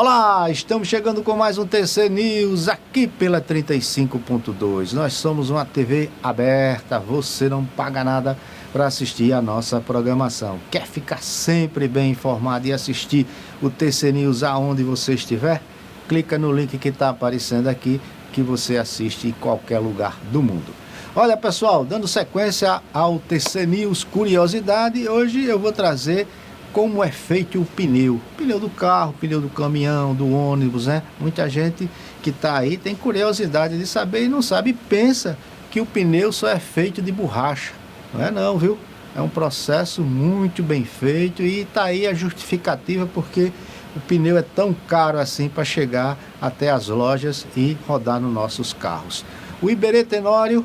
Olá, estamos chegando com mais um TC News aqui pela 35.2. Nós somos uma TV aberta, você não paga nada para assistir a nossa programação. Quer ficar sempre bem informado e assistir o TC News aonde você estiver? Clica no link que está aparecendo aqui que você assiste em qualquer lugar do mundo. Olha pessoal, dando sequência ao TC News Curiosidade, hoje eu vou trazer como é feito o pneu do carro, pneu do caminhão, do ônibus, né? Muita gente que está aí tem curiosidade de saber e não sabe, pensa que o pneu só é feito de borracha. Não é não, viu? É um processo muito bem feito e está aí a justificativa porque o pneu é tão caro assim para chegar até as lojas e rodar nos nossos carros. O Iberê Tenório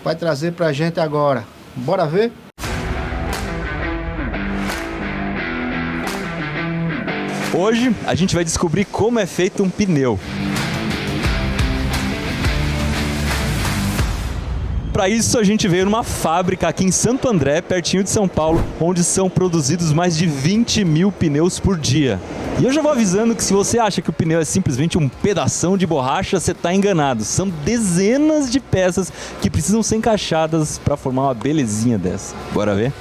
vai trazer para a gente agora. Bora ver? Hoje a gente vai descobrir como é feito um pneu. Para isso a gente veio numa fábrica aqui em Santo André, pertinho de São Paulo, onde são produzidos mais de 20 mil pneus por dia. E eu já vou avisando que se você acha que o pneu é simplesmente um pedação de borracha, você está enganado. São dezenas de peças que precisam ser encaixadas para formar uma belezinha dessa. Bora ver?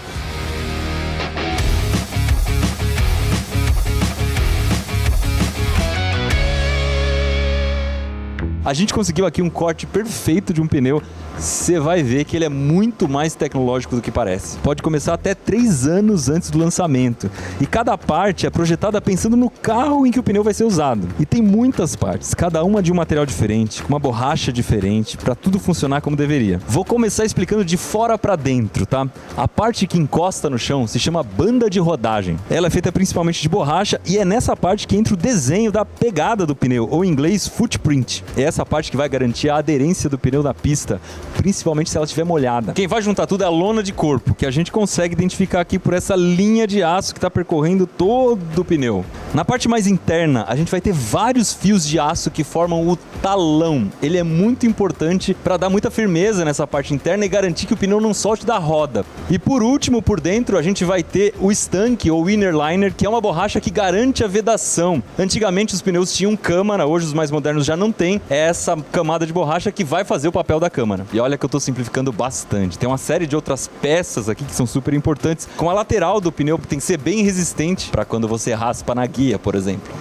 A gente conseguiu aqui um corte perfeito de um pneu. Você vai ver que ele é muito mais tecnológico do que parece. Pode começar até 3 anos antes do lançamento. E cada parte é projetada pensando no carro em que o pneu vai ser usado. E tem muitas partes, cada uma de um material diferente, com uma borracha diferente, para tudo funcionar como deveria. Vou começar explicando de fora para dentro, tá? A parte que encosta no chão se chama banda de rodagem. Ela é feita principalmente de borracha e é nessa parte que entra o desenho da pegada do pneu, ou em inglês, footprint. É essa parte que vai garantir a aderência do pneu na pista, principalmente se ela estiver molhada. Quem vai juntar tudo é a lona de corpo, que a gente consegue identificar aqui por essa linha de aço que está percorrendo todo o pneu. Na parte mais interna, a gente vai ter vários fios de aço que formam o talão. Ele é muito importante para dar muita firmeza nessa parte interna e garantir que o pneu não solte da roda. E por último, por dentro, a gente vai ter o estanque ou inner liner, que é uma borracha que garante a vedação. Antigamente os pneus tinham câmara, hoje os mais modernos já não têm. É essa camada de borracha que vai fazer o papel da câmara. E olha que eu estou simplificando bastante. Tem uma série de outras peças aqui que são super importantes, como a lateral do pneu, que tem que ser bem resistente para quando você raspa na guia, por exemplo.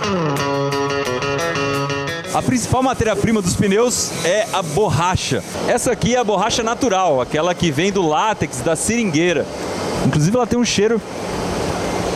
A principal matéria-prima dos pneus é a borracha. Essa aqui é a borracha natural, aquela que vem do látex, da seringueira. Inclusive ela tem um cheiro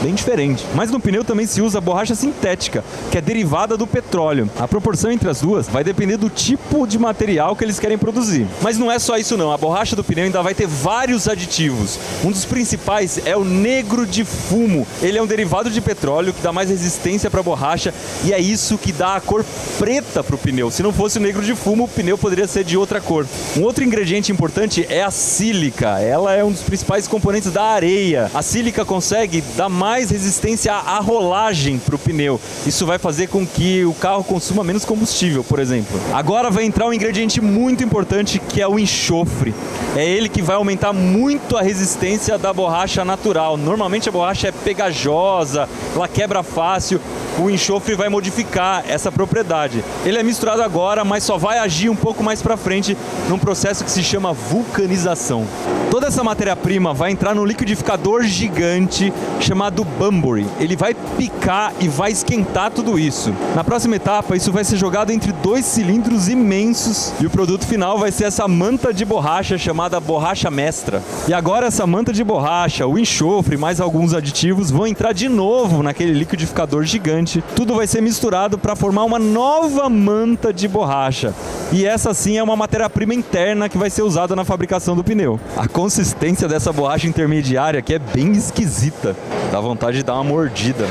bem diferente. Mas no pneu também se usa a borracha sintética, que é derivada do petróleo. A proporção entre as duas vai depender do tipo de material que eles querem produzir. Mas não é só isso não, a borracha do pneu ainda vai ter vários aditivos. Um dos principais é o negro de fumo. Ele é um derivado de petróleo que dá mais resistência para a borracha e é isso que dá a cor preta para o pneu. Se não fosse o negro de fumo, o pneu poderia ser de outra cor. Um outro ingrediente importante é a sílica. Ela é um dos principais componentes da areia. A sílica consegue dar mais resistência à rolagem para o pneu. Isso vai fazer com que o carro consuma menos combustível, por exemplo. Agora vai entrar um ingrediente muito importante que é o enxofre. É ele que vai aumentar muito a resistência da borracha natural. Normalmente a borracha é pegajosa, ela quebra fácil. O enxofre vai modificar essa propriedade. Ele é misturado agora, mas só vai agir um pouco mais para frente num processo que se chama vulcanização. Toda essa matéria-prima vai entrar num liquidificador gigante chamado Bunbury. Ele vai picar e vai esquentar tudo isso. Na próxima etapa, isso vai ser jogado entre 2 cilindros imensos e o produto final vai ser essa manta de borracha chamada borracha mestra. E agora essa manta de borracha, o enxofre e mais alguns aditivos vão entrar de novo naquele liquidificador gigante. Tudo vai ser misturado para formar uma nova manta de borracha. E essa sim é uma matéria-prima interna que vai ser usada na fabricação do pneu. A consistência dessa borracha intermediária aqui é bem esquisita. Dá vontade de dar uma mordida.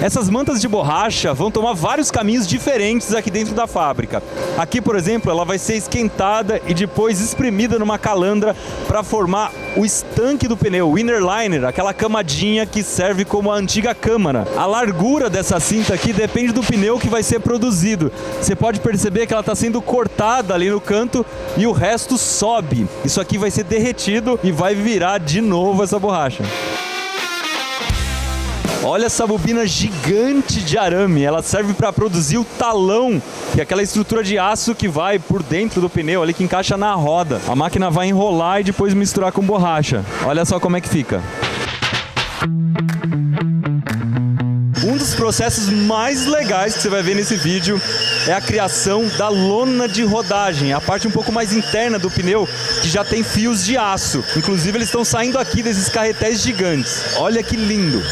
Essas mantas de borracha vão tomar vários caminhos diferentes aqui dentro da fábrica. Aqui, por exemplo, ela vai ser esquentada e depois espremida numa calandra para formar o estanque do pneu, o inner liner, aquela camadinha que serve como a antiga câmara. A largura dessa cinta aqui depende do pneu que vai ser produzido. Você pode perceber que ela está sendo cortada ali no canto e o resto sobe. Isso aqui vai ser derretido e vai virar de novo essa borracha. Olha essa bobina gigante de arame, ela serve para produzir o talão, que é aquela estrutura de aço que vai por dentro do pneu, ali que encaixa na roda. A máquina vai enrolar e depois misturar com borracha. Olha só como é que fica. Um dos processos mais legais que você vai ver nesse vídeo é a criação da lona de rodagem, a parte um pouco mais interna do pneu, que já tem fios de aço. Inclusive eles estão saindo aqui desses carretéis gigantes. Olha que lindo!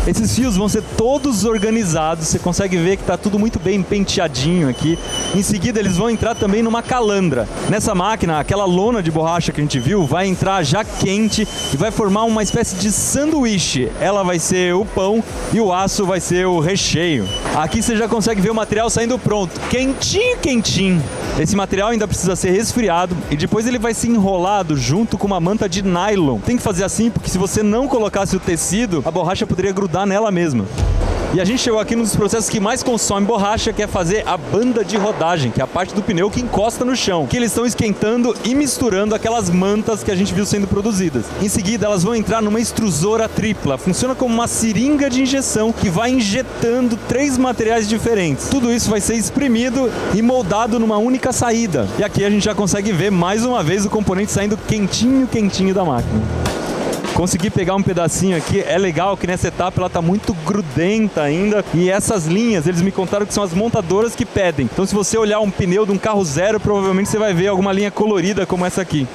Esses fios vão ser todos organizados, você consegue ver que está tudo muito bem penteadinho aqui. Em seguida eles vão entrar também numa calandra. Nessa máquina, aquela lona de borracha que a gente viu vai entrar já quente e vai formar uma espécie de sanduíche. Ela vai ser o pão e o aço vai ser o recheio. Aqui você já consegue ver o material saindo pronto, quentinho, quentinho. Esse material ainda precisa ser resfriado e depois ele vai ser enrolado junto com uma manta de nylon. Tem que fazer assim porque se você não colocasse o tecido, a borracha poderia grudar nela mesma. E a gente chegou aqui num dos processos que mais consome borracha, que é fazer a banda de rodagem, que é a parte do pneu que encosta no chão, que eles estão esquentando e misturando aquelas mantas que a gente viu sendo produzidas. Em seguida, elas vão entrar numa extrusora tripla. Funciona como uma seringa de injeção que vai injetando 3 materiais diferentes. Tudo isso vai ser espremido e moldado numa única saída. E aqui a gente já consegue ver mais uma vez o componente saindo quentinho, quentinho da máquina. Consegui pegar um pedacinho aqui, é legal que nessa etapa ela tá muito grudenta ainda. E essas linhas, eles me contaram que são as montadoras que pedem. Então se você olhar um pneu de um carro zero, provavelmente você vai ver alguma linha colorida como essa aqui.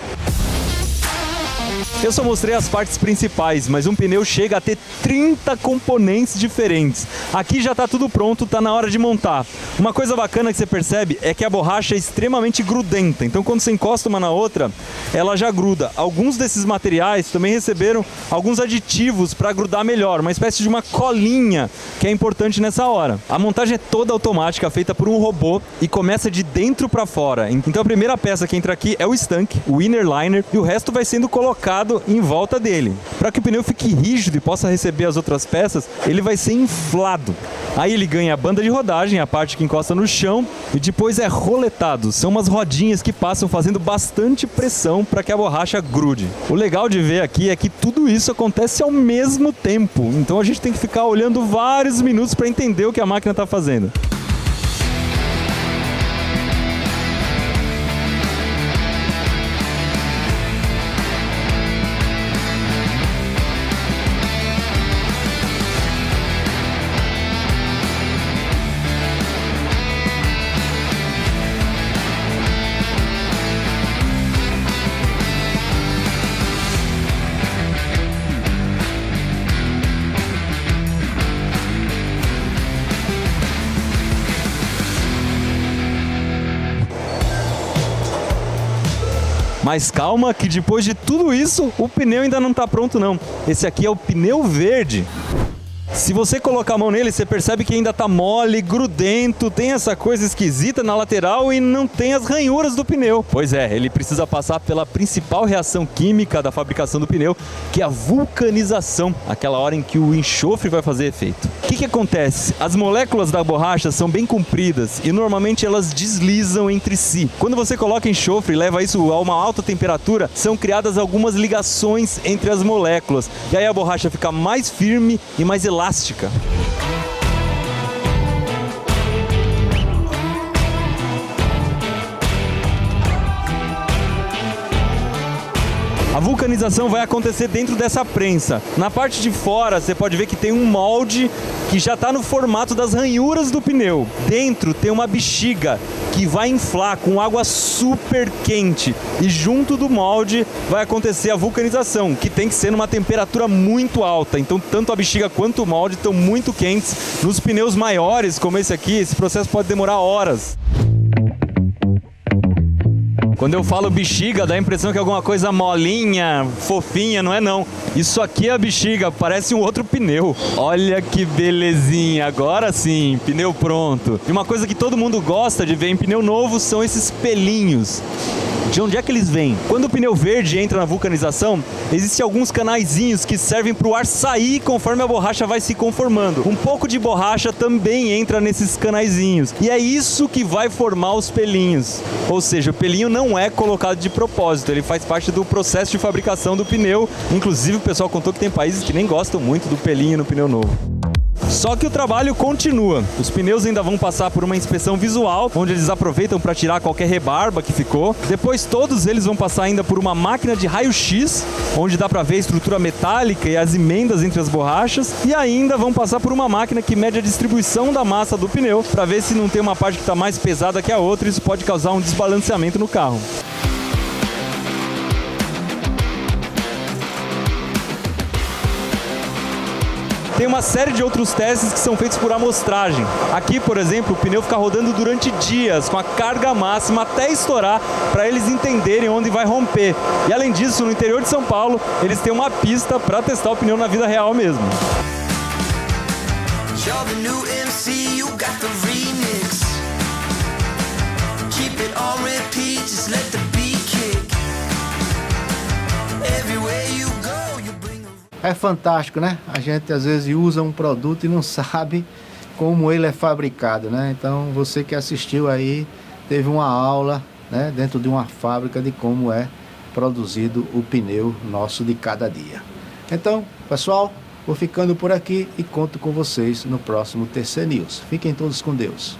Eu só mostrei as partes principais, mas um pneu chega a ter 30 componentes diferentes. Aqui já está tudo pronto, está na hora de montar. Uma coisa bacana que você percebe é que a borracha é extremamente grudenta, então quando você encosta uma na outra, ela já gruda. Alguns desses materiais também receberam alguns aditivos para grudar melhor, uma espécie de uma colinha que é importante nessa hora. A montagem é toda automática, feita por um robô e começa de dentro para fora. Então a primeira peça que entra aqui é o estanque, o inner liner, e o resto vai sendo colocado em volta dele. Para que o pneu fique rígido e possa receber as outras peças, ele vai ser inflado. Aí ele ganha a banda de rodagem, a parte que encosta no chão, e depois é roletado. São umas rodinhas que passam fazendo bastante pressão para que a borracha grude. O legal de ver aqui é que tudo isso acontece ao mesmo tempo. Então a gente tem que ficar olhando vários minutos para entender o que a máquina está fazendo. Mas calma que depois de tudo isso, o pneu ainda não está pronto não. Esse aqui é o pneu verde. Se você colocar a mão nele, você percebe que ainda está mole, grudento, tem essa coisa esquisita na lateral e não tem as ranhuras do pneu. Pois é, ele precisa passar pela principal reação química da fabricação do pneu, que é a vulcanização, aquela hora em que o enxofre vai fazer efeito. O que acontece? As moléculas da borracha são bem compridas e normalmente elas deslizam entre si. Quando você coloca enxofre e leva isso a uma alta temperatura, são criadas algumas ligações entre as moléculas. E aí a borracha fica mais firme e mais elástica. A vulcanização vai acontecer dentro dessa prensa. Na parte de fora, você pode ver que tem um molde que já está no formato das ranhuras do pneu. Dentro tem uma bexiga que vai inflar com água super quente. E junto do molde vai acontecer a vulcanização, que tem que ser numa temperatura muito alta. Então, tanto a bexiga quanto o molde estão muito quentes. Nos pneus maiores, como esse aqui, esse processo pode demorar horas. Quando eu falo bexiga, dá a impressão que é alguma coisa molinha, fofinha, não é não. Isso aqui é a bexiga, parece um outro pneu. Olha que belezinha, agora sim, pneu pronto. E uma coisa que todo mundo gosta de ver em pneu novo são esses pelinhos. De onde é que eles vêm? Quando o pneu verde entra na vulcanização, existem alguns canaizinhos que servem para o ar sair conforme a borracha vai se conformando. Um pouco de borracha também entra nesses canaizinhos. E é isso que vai formar os pelinhos. Ou seja, o pelinho não é colocado de propósito, ele faz parte do processo de fabricação do pneu. Inclusive, o pessoal contou que tem países que nem gostam muito do pelinho no pneu novo. Só que o trabalho continua. Os pneus ainda vão passar por uma inspeção visual, onde eles aproveitam para tirar qualquer rebarba que ficou. Depois todos eles vão passar ainda por uma máquina de raio-x, onde dá para ver a estrutura metálica e as emendas entre as borrachas. E ainda vão passar por uma máquina que mede a distribuição da massa do pneu, para ver se não tem uma parte que está mais pesada que a outra, e isso pode causar um desbalanceamento no carro. Tem uma série de outros testes que são feitos por amostragem. Aqui, por exemplo, o pneu fica rodando durante dias, com a carga máxima até estourar, para eles entenderem onde vai romper. E além disso, no interior de São Paulo, eles têm uma pista para testar o pneu na vida real mesmo. É fantástico, né? A gente às vezes usa um produto e não sabe como ele é fabricado, né? Então você que assistiu aí teve uma aula, né, dentro de uma fábrica de como é produzido o pneu nosso de cada dia. Então, pessoal, vou ficando por aqui e conto com vocês no próximo TC News. Fiquem todos com Deus.